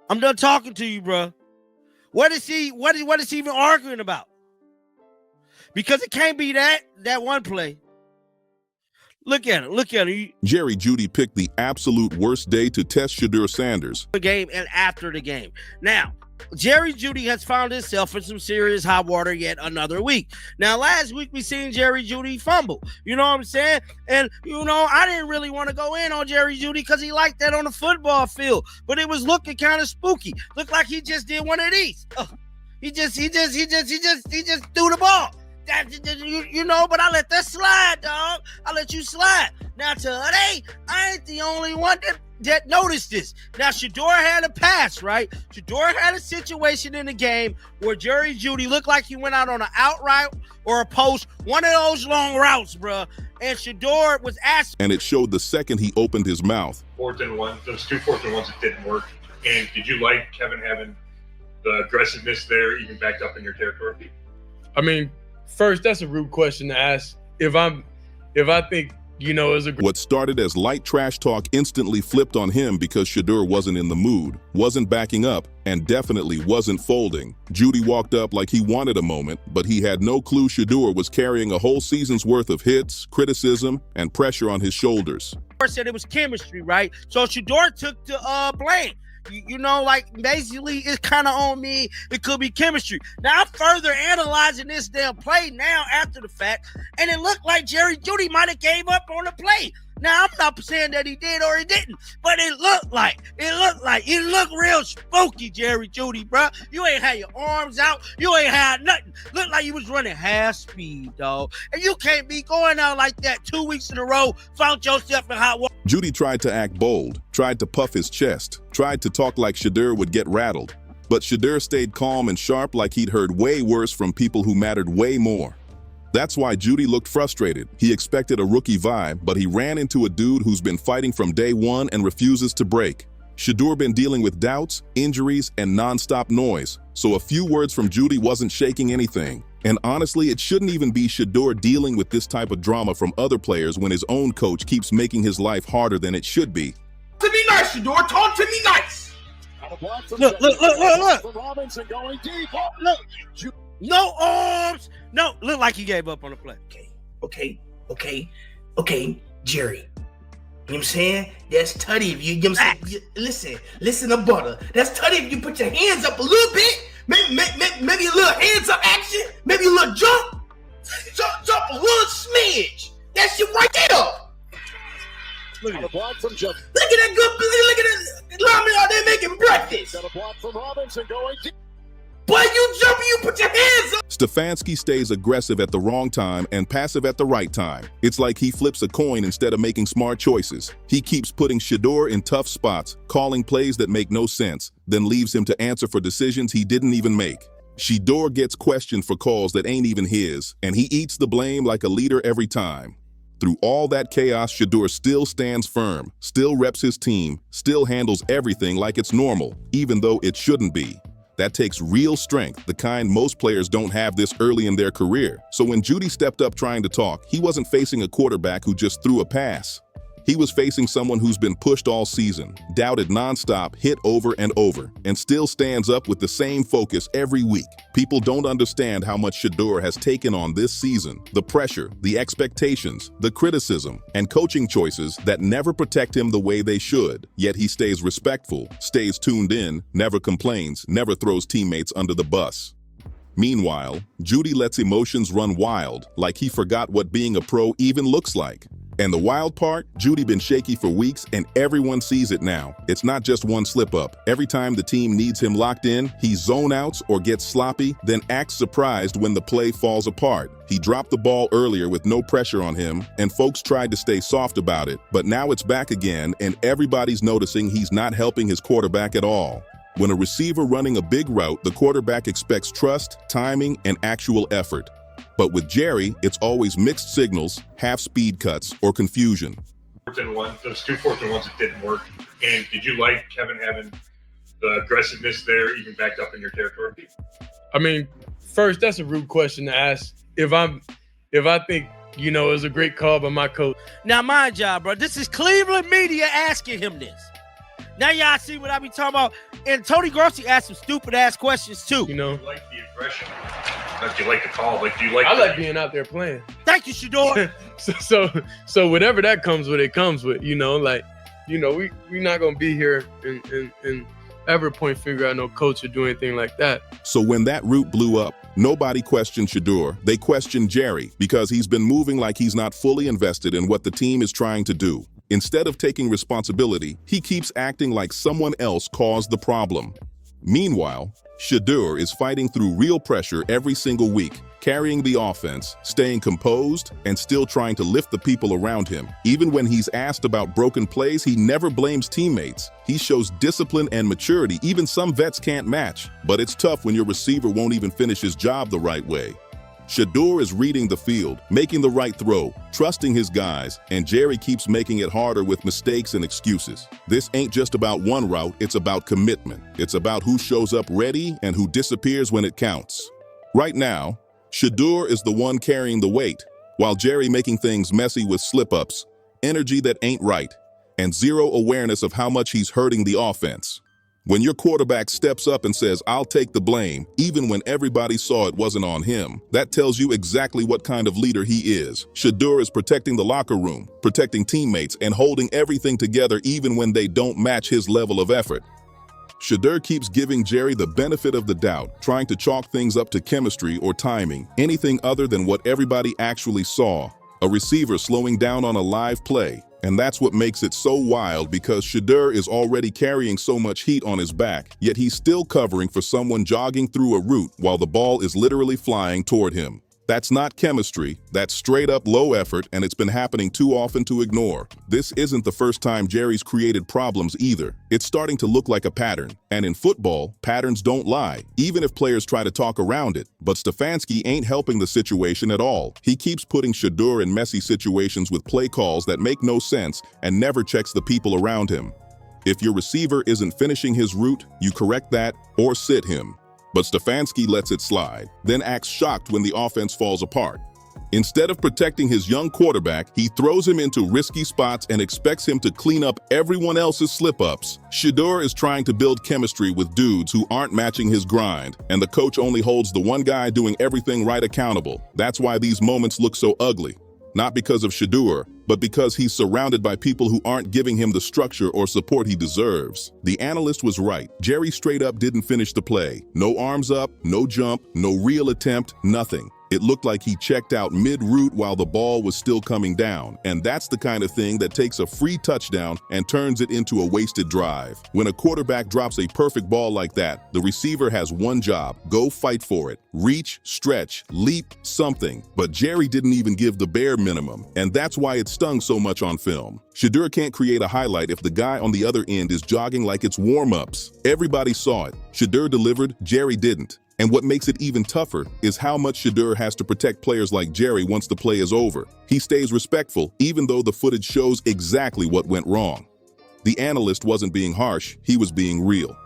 I'm done talking to you, bro. What is he even arguing about? Because it can't be that one play. Look at it. Jerry Jeudy picked the absolute worst day to test Shedeur Sanders. The game and after the game. Now, Jerry Jeudy has found himself in some serious hot water yet another week. Now, last week we seen Jerry Jeudy fumble. You know what I'm saying? And, I didn't really want to go in on Jerry Jeudy because he liked that on the football field. But it was looking kind of spooky. Looked like he just did one of these. He just threw the ball. But I let that slide, dog. I let you slide. Now, today, I ain't the only one that noticed this. Now, Shedeur had a pass, right? Shedeur had a situation in the game where Jerry Jeudy looked like he went out on an out route or a post, one of those long routes, bro. And Shedeur was asked. And it showed the second he opened his mouth. 4th and 1, those 2 4th and 1s that didn't work. And did you like Kevin having the aggressiveness there, even backed up in your territory? I mean, first, that's a rude question to ask. If I think, What started as light trash talk instantly flipped on him because Shedeur wasn't in the mood, wasn't backing up, and definitely wasn't folding. Jeudy walked up like he wanted a moment, but he had no clue Shedeur was carrying a whole season's worth of hits, criticism, and pressure on his shoulders. Said it was chemistry, right? So Shedeur took the blame. Basically it's kind of on me. It could be chemistry. Now I'm further analyzing this damn play now after the fact, and it looked like Jerry Jeudy might have gave up on the play. Now I'm not saying that he did or he didn't, but it looked real spooky, Jerry Jeudy, bro. You ain't had your arms out. You ain't had nothing. Looked like you was running half speed, dog. And you can't be going out like that 2 weeks in a row, found yourself in hot water. Jeudy tried to act bold, tried to puff his chest, tried to talk like Shedeur would get rattled. But Shedeur stayed calm and sharp like he'd heard way worse from people who mattered way more. That's why Jeudy looked frustrated. He expected a rookie vibe, but he ran into a dude who's been fighting from day one and refuses to break. Shedeur been dealing with doubts, injuries, and non-stop noise, so a few words from Jeudy wasn't shaking anything. And honestly, it shouldn't even be Shedeur dealing with this type of drama from other players when his own coach keeps making his life harder than it should be. To be nice, Shedeur. Talk to me nice. Look. Going deep. Look. No arms. No, look like he gave up on the play. Okay, Jerry. You know what I'm saying? That's tutty if you know what I'm saying? Listen to butter. That's tutty if you put your hands up a little bit. Maybe a little hands up action. Maybe a little jump a little smidge. That shit right there. Look at that good. Look at that lineman out there making breakfast. Got a block from Robinson going deep. Boy, you jump, you put your hands up. Stefanski stays aggressive at the wrong time and passive at the right time. It's like he flips a coin instead of making smart choices. He keeps putting Shedeur in tough spots, calling plays that make no sense, then leaves him to answer for decisions he didn't even make. Shedeur gets questioned for calls that ain't even his, and he eats the blame like a leader every time. Through all that chaos, Shedeur still stands firm, still reps his team, still handles everything like it's normal, even though it shouldn't be. That takes real strength, the kind most players don't have this early in their career. So when Jeudy stepped up trying to talk, he wasn't facing a quarterback who just threw a pass. He was facing someone who's been pushed all season, doubted nonstop, hit over and over, and still stands up with the same focus every week. People don't understand how much Shedeur has taken on this season. The pressure, the expectations, the criticism, and coaching choices that never protect him the way they should. Yet he stays respectful, stays tuned in, never complains, never throws teammates under the bus. Meanwhile, Jeudy lets emotions run wild, like he forgot what being a pro even looks like. And the wild part, Jeudy been shaky for weeks and everyone sees it now. It's not just one slip up. Every time the team needs him locked in, he zone outs or gets sloppy, then acts surprised when the play falls apart. He dropped the ball earlier with no pressure on him, and folks tried to stay soft about it, but now it's back again and everybody's noticing he's not helping his quarterback at all. When a receiver running a big route, the quarterback expects trust, timing, and actual effort. But with Jerry, it's always mixed signals, half speed cuts, or confusion. 4th and 1, those 2 4th and 1s that didn't work. And did you like Kevin having the aggressiveness there, even backed up in your territory? I mean, first, that's a rude question to ask. If I think, it was a great call by my coach. Now, my job, bro, this is Cleveland media asking him this. Now y'all see what I be talking about. And Tony Grossi asked some stupid ass questions too. You know, Do you like the aggression? Like, do you like the call? Like, do you like? I like being out there playing. Thank you, Shedeur. So whatever that comes with, it comes with. You know, like, you know, we not gonna be here and ever point finger at no coach or do anything like that. So when that route blew up, nobody questioned Shedeur. They questioned Jerry because he's been moving like he's not fully invested in what the team is trying to do. Instead of taking responsibility, he keeps acting like someone else caused the problem. Meanwhile, Shedeur is fighting through real pressure every single week, carrying the offense, staying composed, and still trying to lift the people around him. Even when he's asked about broken plays, he never blames teammates. He shows discipline and maturity even some vets can't match. But it's tough when your receiver won't even finish his job the right way. Shedeur is reading the field, making the right throw, trusting his guys, and Jerry keeps making it harder with mistakes and excuses. This ain't just about one route, it's about commitment. It's about who shows up ready and who disappears when it counts. Right now, Shedeur is the one carrying the weight, while Jerry making things messy with slip-ups, energy that ain't right, and zero awareness of how much he's hurting the offense. When your quarterback steps up and says, "I'll take the blame," even when everybody saw it wasn't on him, that tells you exactly what kind of leader he is. Shedeur is protecting the locker room, protecting teammates, and holding everything together even when they don't match his level of effort. Shedeur keeps giving Jerry the benefit of the doubt, trying to chalk things up to chemistry or timing, anything other than what everybody actually saw. A receiver slowing down on a live play. And that's what makes it so wild, because Shedeur is already carrying so much heat on his back, yet he's still covering for someone jogging through a route while the ball is literally flying toward him. That's not chemistry, that's straight up low effort, and it's been happening too often to ignore. This isn't the first time Jerry's created problems either. It's starting to look like a pattern. And in football, patterns don't lie, even if players try to talk around it. But Stefanski ain't helping the situation at all. He keeps putting Shedeur in messy situations with play calls that make no sense and never checks the people around him. If your receiver isn't finishing his route, you correct that or sit him. But Stefanski lets it slide, then acts shocked when the offense falls apart. Instead of protecting his young quarterback, he throws him into risky spots and expects him to clean up everyone else's slip-ups. Shedeur is trying to build chemistry with dudes who aren't matching his grind, and the coach only holds the one guy doing everything right accountable. That's why these moments look so ugly. Not because of Shedeur, but because he's surrounded by people who aren't giving him the structure or support he deserves. The analyst was right. Jerry straight up didn't finish the play. No arms up, no jump, no real attempt, nothing. It looked like he checked out mid-route while the ball was still coming down, and that's the kind of thing that takes a free touchdown and turns it into a wasted drive. When a quarterback drops a perfect ball like that, the receiver has one job: go fight for it. Reach, stretch, leap, something. But Jerry didn't even give the bare minimum, and that's why it stung so much on film. Shedeur can't create a highlight if the guy on the other end is jogging like it's warm-ups. Everybody saw it. Shedeur delivered, Jerry didn't. And what makes it even tougher is how much Shedeur has to protect players like Jerry once the play is over. He stays respectful, even though the footage shows exactly what went wrong. The analyst wasn't being harsh, he was being real.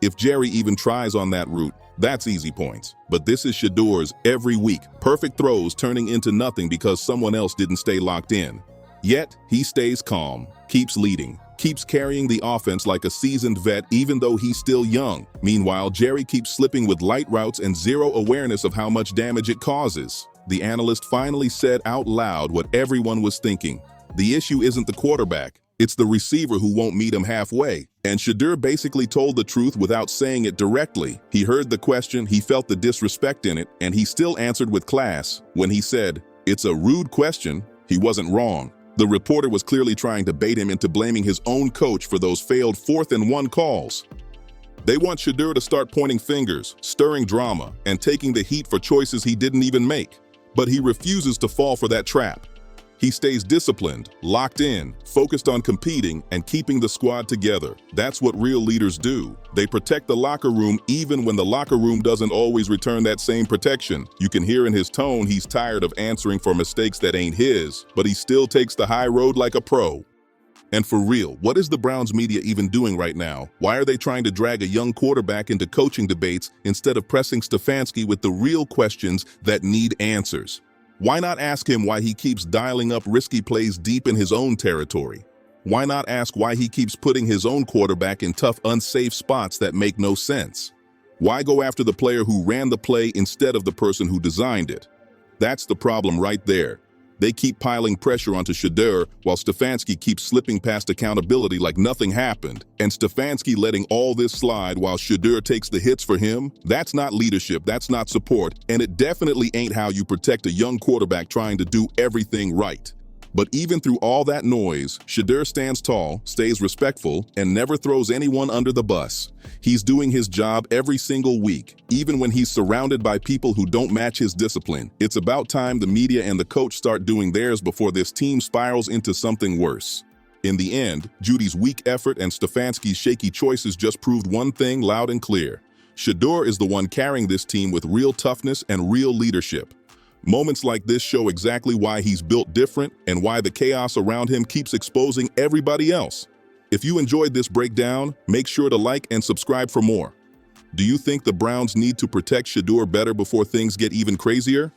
If Jerry even tries on that route, that's easy points. But this is Shedeur's every week, perfect throws turning into nothing because someone else didn't stay locked in. Yet, he stays calm, keeps leading, keeps carrying the offense like a seasoned vet even though he's still young. Meanwhile, Jerry keeps slipping with light routes and zero awareness of how much damage it causes. The analyst finally said out loud what everyone was thinking. The issue isn't the quarterback, it's the receiver who won't meet him halfway. And Shedeur basically told the truth without saying it directly. He heard the question, he felt the disrespect in it, and he still answered with class. When he said, "It's a rude question," he wasn't wrong. The reporter was clearly trying to bait him into blaming his own coach for those failed 4th and 1 calls. They want Shedeur to start pointing fingers, stirring drama, and taking the heat for choices he didn't even make. But he refuses to fall for that trap. He stays disciplined, locked in, focused on competing and keeping the squad together. That's what real leaders do. They protect the locker room even when the locker room doesn't always return that same protection. You can hear in his tone he's tired of answering for mistakes that ain't his, but he still takes the high road like a pro. And for real, what is the Browns media even doing right now? Why are they trying to drag a young quarterback into coaching debates instead of pressing Stefanski with the real questions that need answers? Why not ask him why he keeps dialing up risky plays deep in his own territory? Why not ask why he keeps putting his own quarterback in tough, unsafe spots that make no sense? Why go after the player who ran the play instead of the person who designed it? That's the problem right there. They keep piling pressure onto Shedeur while Stefanski keeps slipping past accountability like nothing happened, and Stefanski letting all this slide while Shedeur takes the hits for him. That's not leadership, that's not support, and it definitely ain't how you protect a young quarterback trying to do everything right. But even through all that noise, Shedeur stands tall, stays respectful, and never throws anyone under the bus. He's doing his job every single week, even when he's surrounded by people who don't match his discipline. It's about time the media and the coach start doing theirs before this team spirals into something worse. In the end, Jeudy's weak effort and Stefanski's shaky choices just proved one thing loud and clear. Shedeur is the one carrying this team with real toughness and real leadership. Moments like this show exactly why he's built different and why the chaos around him keeps exposing everybody else. If you enjoyed this breakdown, make sure to like and subscribe for more. Do you think the Browns need to protect Shedeur better before things get even crazier?